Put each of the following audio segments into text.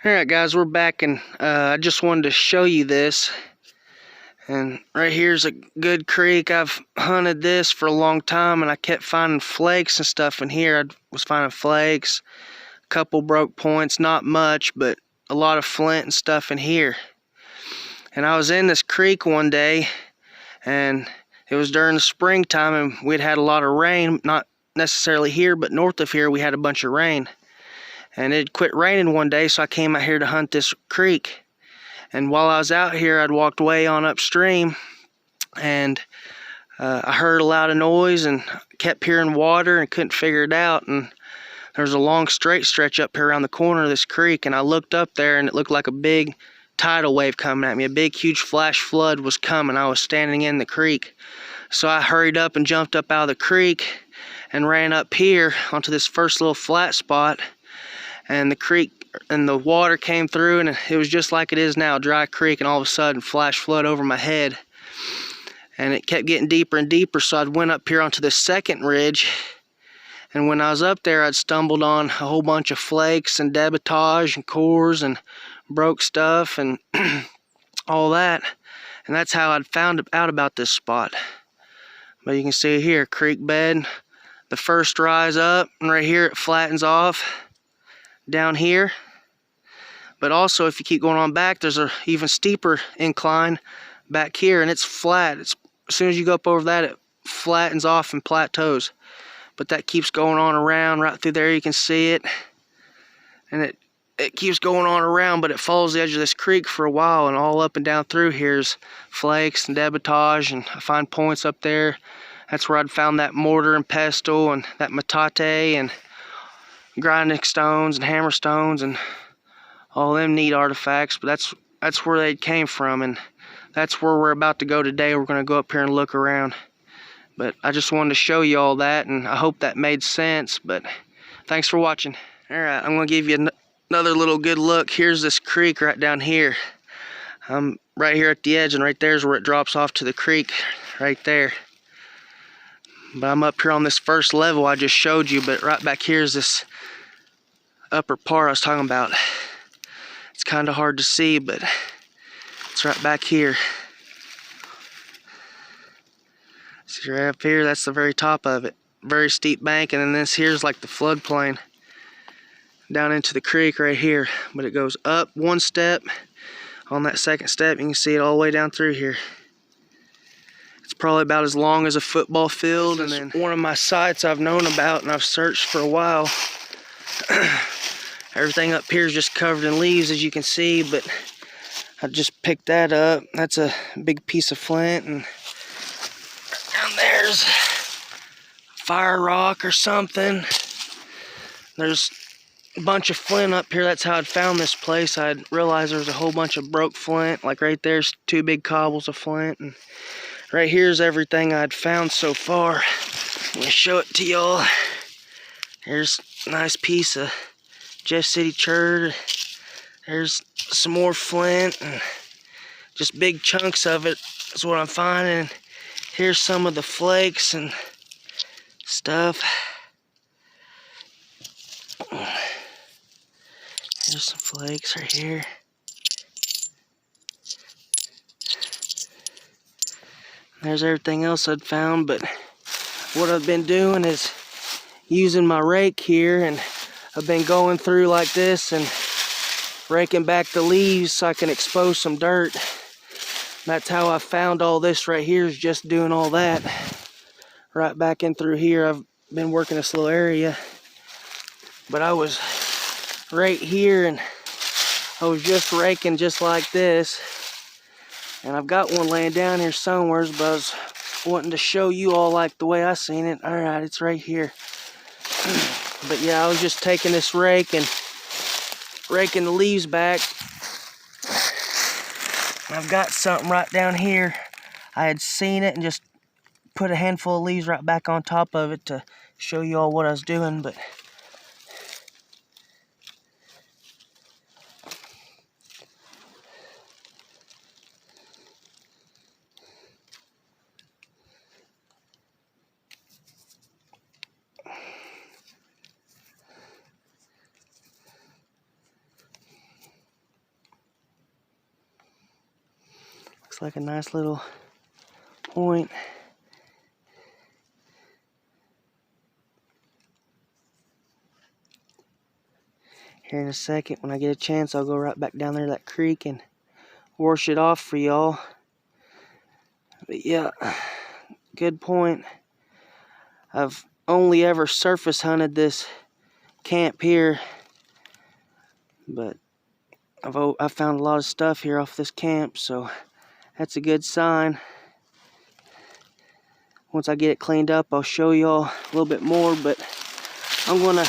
Alright guys, we're back, and I just wanted to show you this. And right here's a good creek. I've hunted this for a long time, and I kept finding flakes and stuff in here. I was finding flakes, a couple broke points, not much, but a lot of flint and stuff in here. And I was in this creek one day, and it was during the springtime, and we'd had a lot of rain, not necessarily here, but north of here we had a bunch of rain. And it quit raining one day, so I came out here to hunt this creek. And while I was out here, I'd walked way on upstream, and I heard a lot of noise and kept hearing water and couldn't figure it out. And there was a long straight stretch up here around the corner of this creek, and I looked up there, and it looked like a big tidal wave coming at me. A big, huge flash flood was coming. I was standing in the creek. So I hurried up and jumped up out of the creek and ran up here onto this first little flat spot. And the creek and the water came through, and it was just like it is now, dry creek, and all of a sudden flash flood over my head. And it kept getting deeper and deeper, so I went up here onto the second ridge. And when I was up there, I'd stumbled on a whole bunch of flakes and debitage and cores and broke stuff and all that. And that's how I'd found out about this spot. But you can see here, creek bed, the first rise up, and right here it flattens off down here. But also, if you keep going on back, there's a even steeper incline back here, and it's flat. As soon as you go up over that, it flattens off and plateaus. But that keeps going on around right through there. You can see it, and it keeps going on around, but it follows the edge of this creek for a while, and all up and down through here's flakes and debitage, and I find points up there. That's where I'd found that mortar and pestle and that metate and grinding stones and hammer stones and all them neat artifacts. But that's where they came from, and that's where we're about to go today. We're going to go up here and look around. But I just wanted to show you all that, and I hope that made sense. But thanks for watching. Alright, I'm going to give you another little good look. Here's this creek right down here. I'm right here at the edge, and right there's where it drops off to the creek, right there. But I'm up here on this first level I just showed you, but right back here is this upper part I was talking about. It's kind of hard to see, but it's right back here. See right up here, that's the very top of it. Very steep bank, and then this here's like the floodplain down into the creek right here. But it goes up one step. On that second step, you can see it all the way down through here. It's probably about as long as a football field. And then one of my sites I've known about and I've searched for a while. Everything up here is just covered in leaves, as you can see, but I just picked that up. That's a big piece of flint, and there's fire rock or something. There's a bunch of flint up here. That's how I'd found this place. I'd realized there was a whole bunch of broke flint. Like right there's two big cobbles of flint, and right here's everything I'd found so far. Let me show it to y'all. Here's a nice piece of Jeff City chert. There's some more flint, and just big chunks of it is what I'm finding. Here's some of the flakes and stuff. There's some flakes right here. There's everything else I'd found, but what I've been doing is using my rake here, and I've been going through like this and raking back the leaves so I can expose some dirt. That's how I found all this right here, is just doing all that. Right back in through here, I've been working this little area. But I was right here, and I was just raking just like this. And I've got one laying down here somewhere, but I was wanting to show you all like the way I seen it. Alright, it's right here. But yeah, I was just taking this rake and raking the leaves back. I've got something right down here. I had seen it and just put a handful of leaves right back on top of it to show you all what I was doing. But Looks like a nice little point. Here in a second, when I get a chance, I'll go right back down there to that creek and wash it off for y'all. But yeah, good point. I've only ever surface hunted this camp here, but I've found a lot of stuff here off this camp, so that's a good sign. Once I get it cleaned up, I'll show y'all a little bit more, but I'm gonna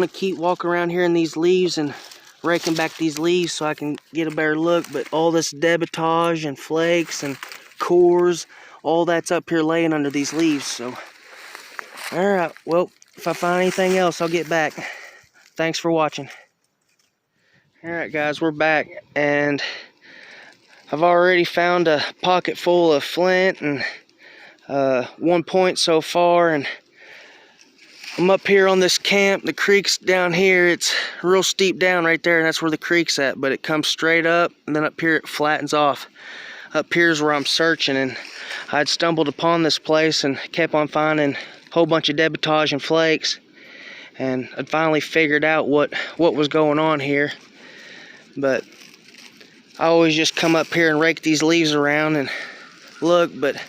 keep walking around here in these leaves and raking back these leaves so I can get a better look. But all this debitage and flakes and cores, all that's up here laying under these leaves. So, all right, well, if I find anything else, I'll get back. Thanks for watching. All right, guys, we're back, and I've already found a pocket full of flint and 1 point so far, and I'm up here on this camp. The creek's down here. It's real steep down right there, and that's where the creek's at, but it comes straight up, and then up here it flattens off. Up here's where I'm searching, and I'd stumbled upon this place and kept on finding a whole bunch of debitage and flakes, and I'd finally figured out what was going on here. But I always just come up here and rake these leaves around and look, but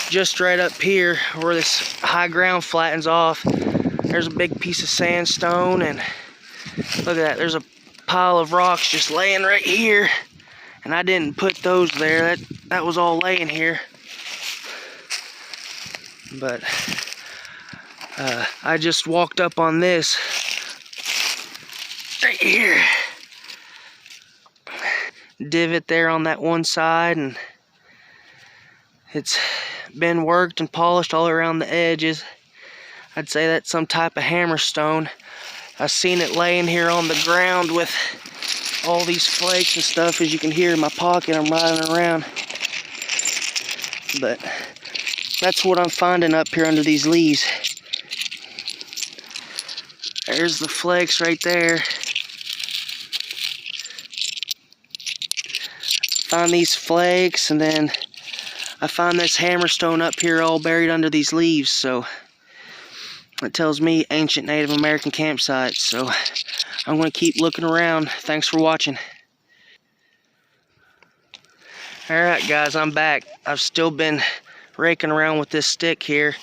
just right up here where this high ground flattens off, there's a big piece of sandstone, and look at that, there's a pile of rocks just laying right here, and I didn't put those there. That was all laying here. But I just walked up on this right here. Divot there on that one side, and it's been worked and polished all around the edges. I'd say that's some type of hammerstone. I seen it laying here on the ground with all these flakes and stuff. As you can hear in my pocket, I'm riding around. But that's what I'm finding up here under these leaves. There's the flakes right there. Find these flakes, and then I find this hammerstone up here all buried under these leaves. So it tells me ancient Native American campsite. So I'm going to keep looking around. Thanks for watching. Alright guys, I'm back. I've still been raking around with this stick here,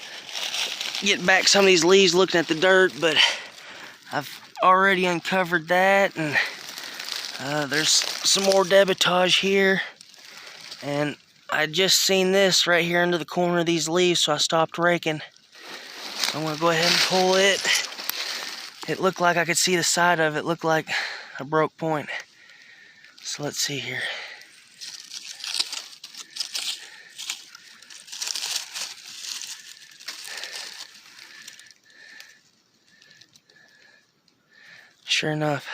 getting back some of these leaves, looking at the dirt, but I've already uncovered that, and there's some more debitage here, and I just seen this right here under the corner of these leaves, so I stopped raking. I'm going to go ahead and pull it. It looked like I could see the side of it. It looked like a broke point. So let's see here. Sure enough.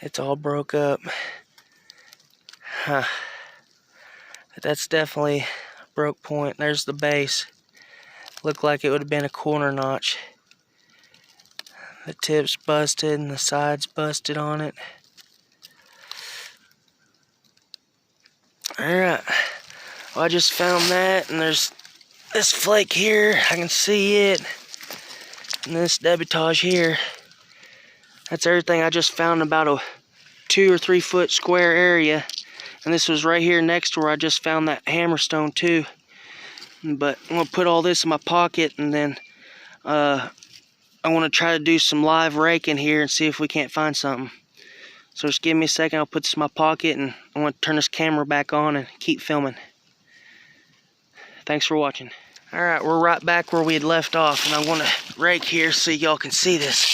It's all broke up. Huh. But that's definitely a broke point. There's the base. Looked like it would have been a corner notch. The tip's busted and the sides busted on it. Alright. Well, I just found that, and there's this flake here. I can see it. And this debitage here. That's everything I just found in about a 2 or 3 foot square area. And this was right here next to where I just found that hammerstone too. But I'm going to put all this in my pocket, and then I want to try to do some live raking here and see if we can't find something. So just give me a second, I'll put this in my pocket, and I want to turn this camera back on and keep filming. Thanks for watching. Alright, we're right back where we had left off, and I want to rake here so y'all can see this.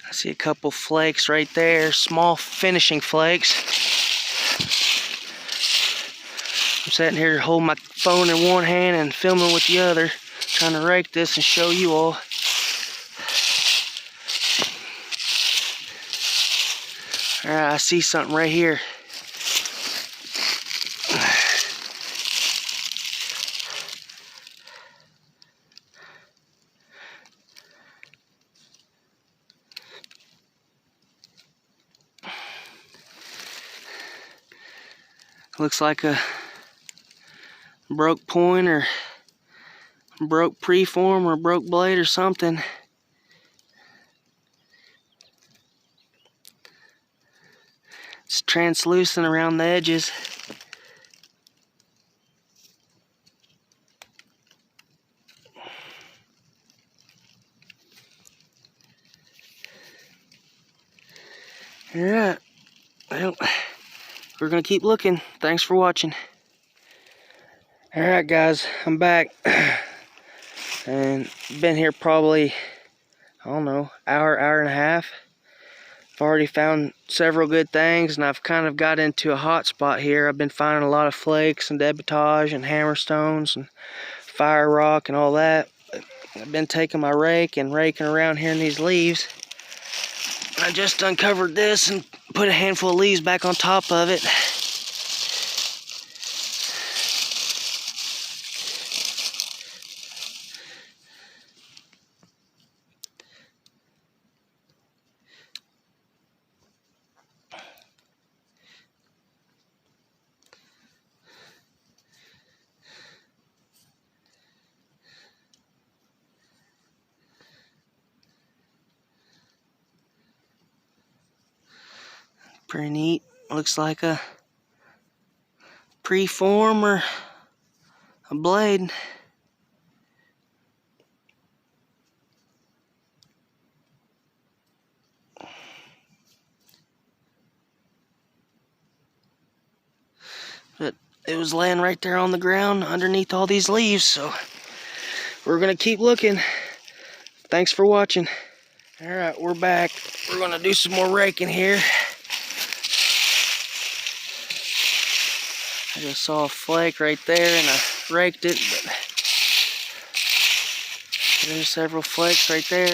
I see a couple flakes right there, small finishing flakes. I'm sitting here holding my phone in one hand and filming with the other, trying to rake this and show you all. Alright, I see something right here. Looks like a broke point or broke preform or broke blade or something. It's translucent around the edges. Alright, well, we're gonna keep looking. Thanks for watching. Alright guys, I'm back. And been here probably, I don't know, hour and a half. I've already found several good things, and I've kind of got into a hot spot here. I've been finding a lot of flakes and debitage and hammerstones and fire rock and all that. I've been taking my rake and raking around here in these leaves. I just uncovered this and put a handful of leaves back on top of it. Pretty neat. Looks like a preform or a blade. But it was laying right there on the ground underneath all these leaves, so we're gonna keep looking. Thanks for watching. Alright, we're back. We're gonna do some more raking here. I just saw a flake right there and I raked it, but there's several flakes right there.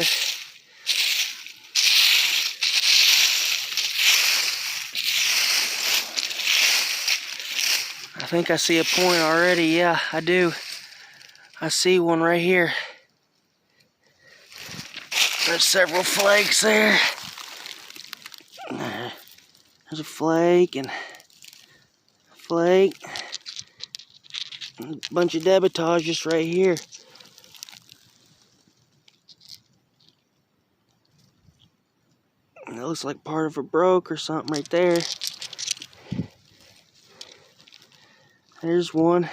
I think I see a point already. Yeah, I do. I see one right here. There's several flakes there. There's a flake and a flake. A bunch of debitage just right here. It looks like part of a broke or something right there. There's one.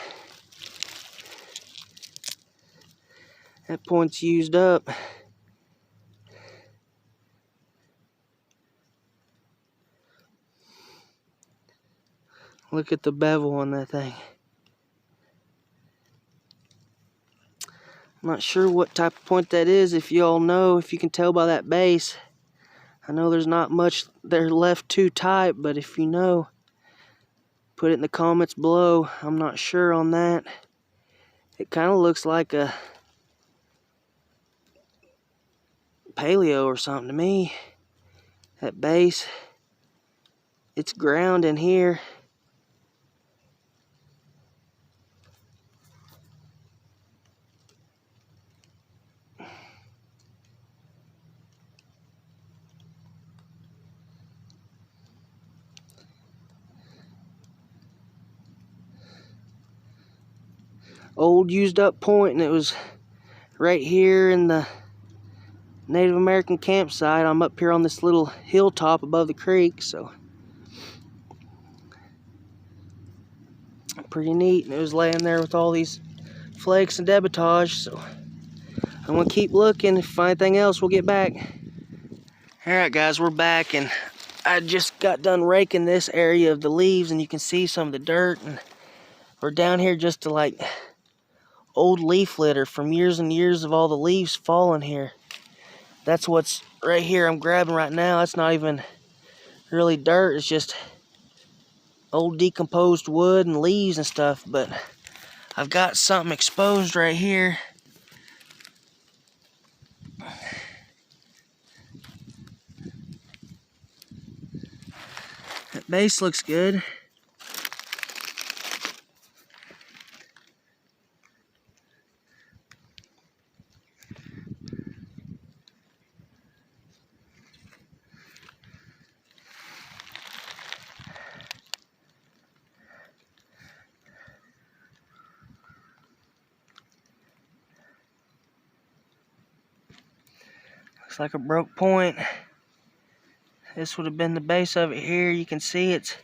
That point's used up. Look at the bevel on that thing. I'm not sure what type of point that is. If you all know, if you can tell by that base. I know there's not much there left to type, but if you know, put it in the comments below. I'm not sure on that. It kind of looks like a paleo or something to me. That base, it's ground in here. Old used up point, and it was right here in the Native American campsite. I'm up here on this little hilltop above the creek, so pretty neat. And it was laying there with all these flakes and debitage, so I'm gonna keep looking. If I find anything else, we'll get back. Alright guys, we're back, and I just got done raking this area of the leaves, and you can see some of the dirt, and we're down here just to like old leaf litter from years and years of all the leaves falling here. That's what's right here I'm grabbing right now. That's not even really dirt, it's just old decomposed wood and leaves and stuff. But I've got something exposed right here. Base looks good. Looks like a broke point. This would have been the base of it here. You can see it's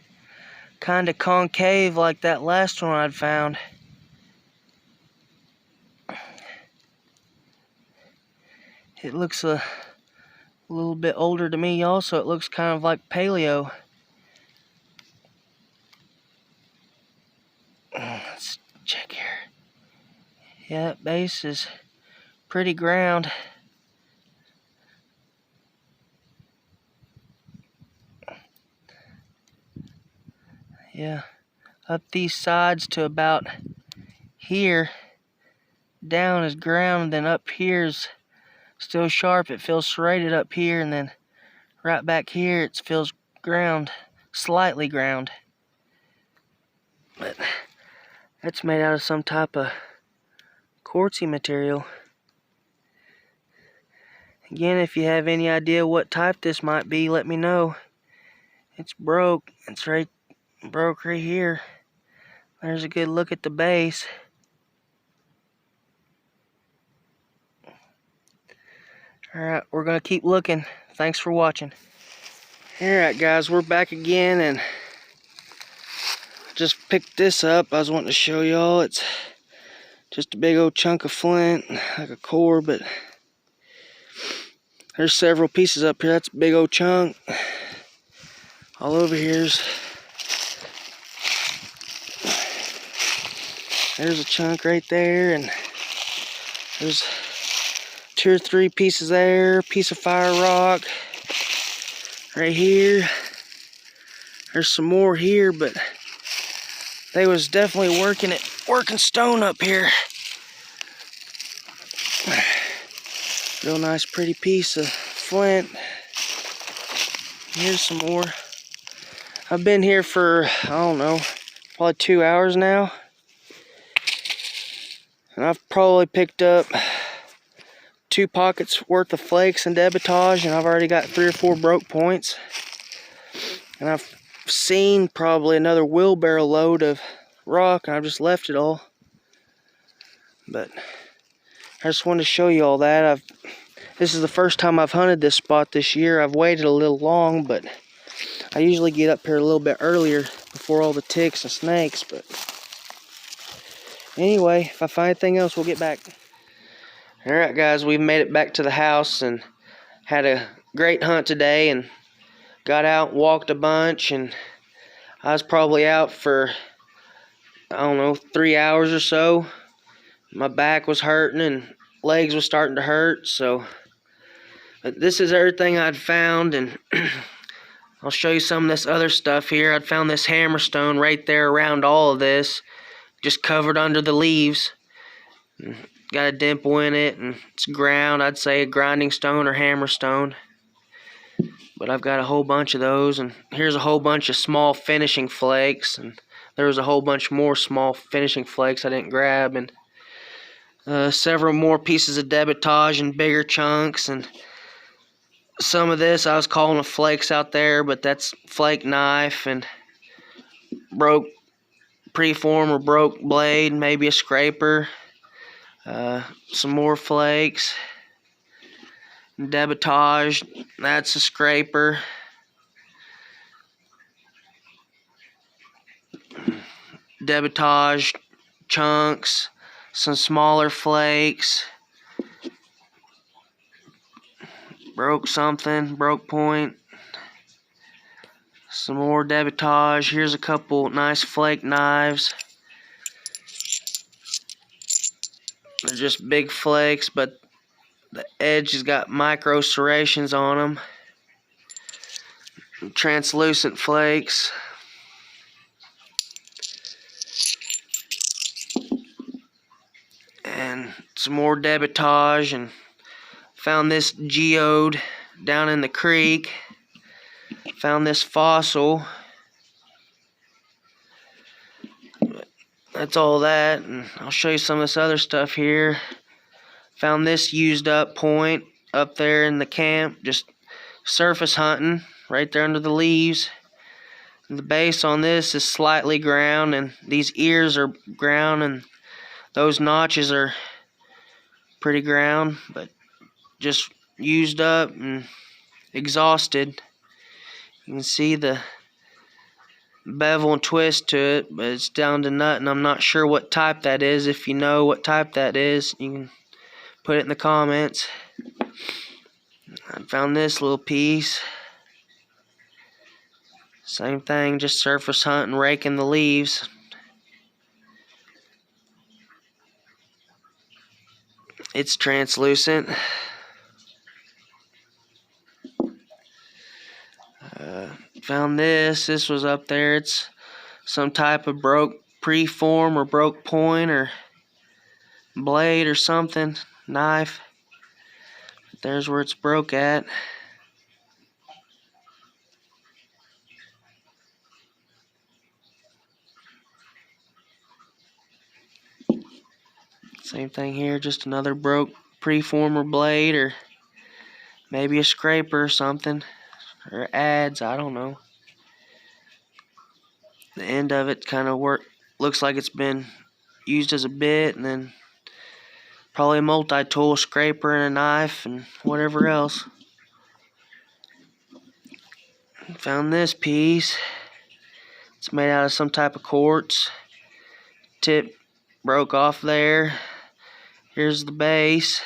kind of concave like that last one I'd found. It looks a little bit older to me also. It looks kind of like paleo. Let's check here. Yeah, that base is pretty ground. Yeah, up these sides to about here, down is ground, then up here is still sharp. It feels serrated up here, and then right back here it feels ground, slightly ground. But that's made out of some type of quartzy material. Again, if you have any idea what type this might be, let me know. It's broke. It's broke right here. There's a good look at the base. Alright, we're going to keep looking. Thanks for watching. Alright guys, we're back again, and just picked this up. I was wanting to show y'all. It's just a big old chunk of flint, like a core, but there's several pieces up here. That's a big old chunk. All over here's there's a chunk right there, and there's 2 or 3 pieces there, piece of fire rock right here. There's some more here, but they was definitely working stone up here. Real nice pretty piece of flint. Here's some more. I've been here for, I don't know, probably 2 hours now. And I've probably picked up 2 pockets worth of flakes and debitage, and I've already got 3 or 4 broke points. And I've seen probably another wheelbarrow load of rock, and I've just left it all. But I just wanted to show you all that. This is the first time I've hunted this spot this year. I've waited a little long, but I usually get up here a little bit earlier before all the ticks and snakes. But anyway, if I find anything else, we'll get back. Alright guys, we've made it back to the house and had a great hunt today, and got out, walked a bunch, and I was probably out for, I don't know, 3 hours or so. My back was hurting and legs was starting to hurt, so but this is everything I'd found, and I'll show you some of this other stuff here. I'd found this hammerstone right there around all of this, just covered under the leaves. Got a dimple in it, and it's ground. I'd say a grinding stone or hammerstone. But I've got a whole bunch of those, and here's a whole bunch of small finishing flakes, and there was a whole bunch more small finishing flakes I didn't grab, and several more pieces of debitage and bigger chunks, and some of this I was calling the flakes out there, but that's flake knife, and broke preform or broke blade, maybe a scraper, some more flakes, debitage, that's a scraper, debitage chunks, some smaller flakes, broke something, broke point, some more debitage. Here's a couple nice flake knives. They're just big flakes, but the edge has got micro serrations on them. Translucent flakes. And some more debitage, and found this geode down in the creek. Found this fossil. that's all that, and I'll show you some of this other stuff here. Found this used up point up there in the camp, just surface hunting right there under the leaves. The base on this is slightly ground, and these ears are ground, and those notches are pretty ground, but just used up and exhausted. You can see the bevel and twist to it, but it's down to nut, and I'm not sure what type that is. If you know what type that is, you can put it in the comments. I found this little piece. Same thing, just surface hunting, raking the leaves. It's translucent. Found this. This was up there. It's some type of broke preform or broke point or blade or something. Knife. There's where it's broke at. Same thing here, just another broke preform or blade, or maybe a scraper or something, or adze, I don't know. The end of it kind of looks like it's been used as a bit, and then probably a multi-tool, scraper and a knife and whatever else. Found this piece. It's made out of some type of quartz. Tip broke off there. Here's the base.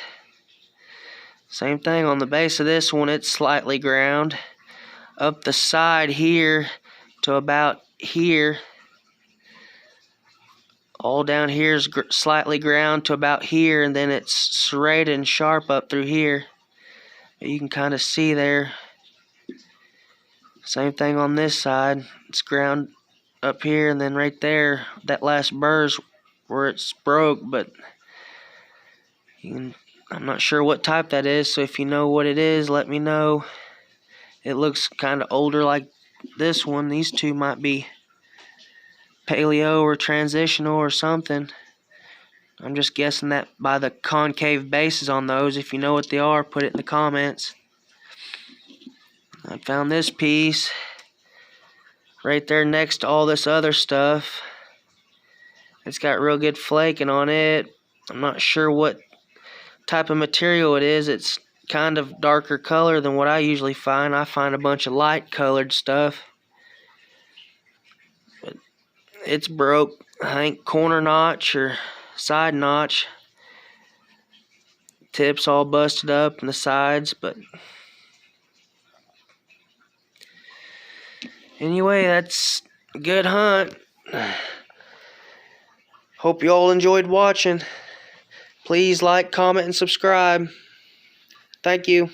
Same thing on the base of this one, it's slightly ground. Up the side here to about here. All down here is slightly ground to about here, and then it's serrated and sharp up through here. You can kind of see there. Same thing on this side. It's ground up here, and then right there, that last burr's where it's broke, but I'm not sure what type that is, so if you know what it is, let me know. It looks kind of older like this one. These two might be paleo or transitional or something. I'm just guessing that by the concave bases on those. If you know what they are, put it in the comments. I found this piece right there next to all this other stuff. It's got real good flaking on it. I'm not sure what type of material it is. It's kind of darker color than what I usually find. I find a bunch of light colored stuff. But it's broke. I think corner notch or side notch. Tips all busted up in the sides, but anyway, that's a good hunt. Hope you all enjoyed watching. Please like, comment, and subscribe. Thank you.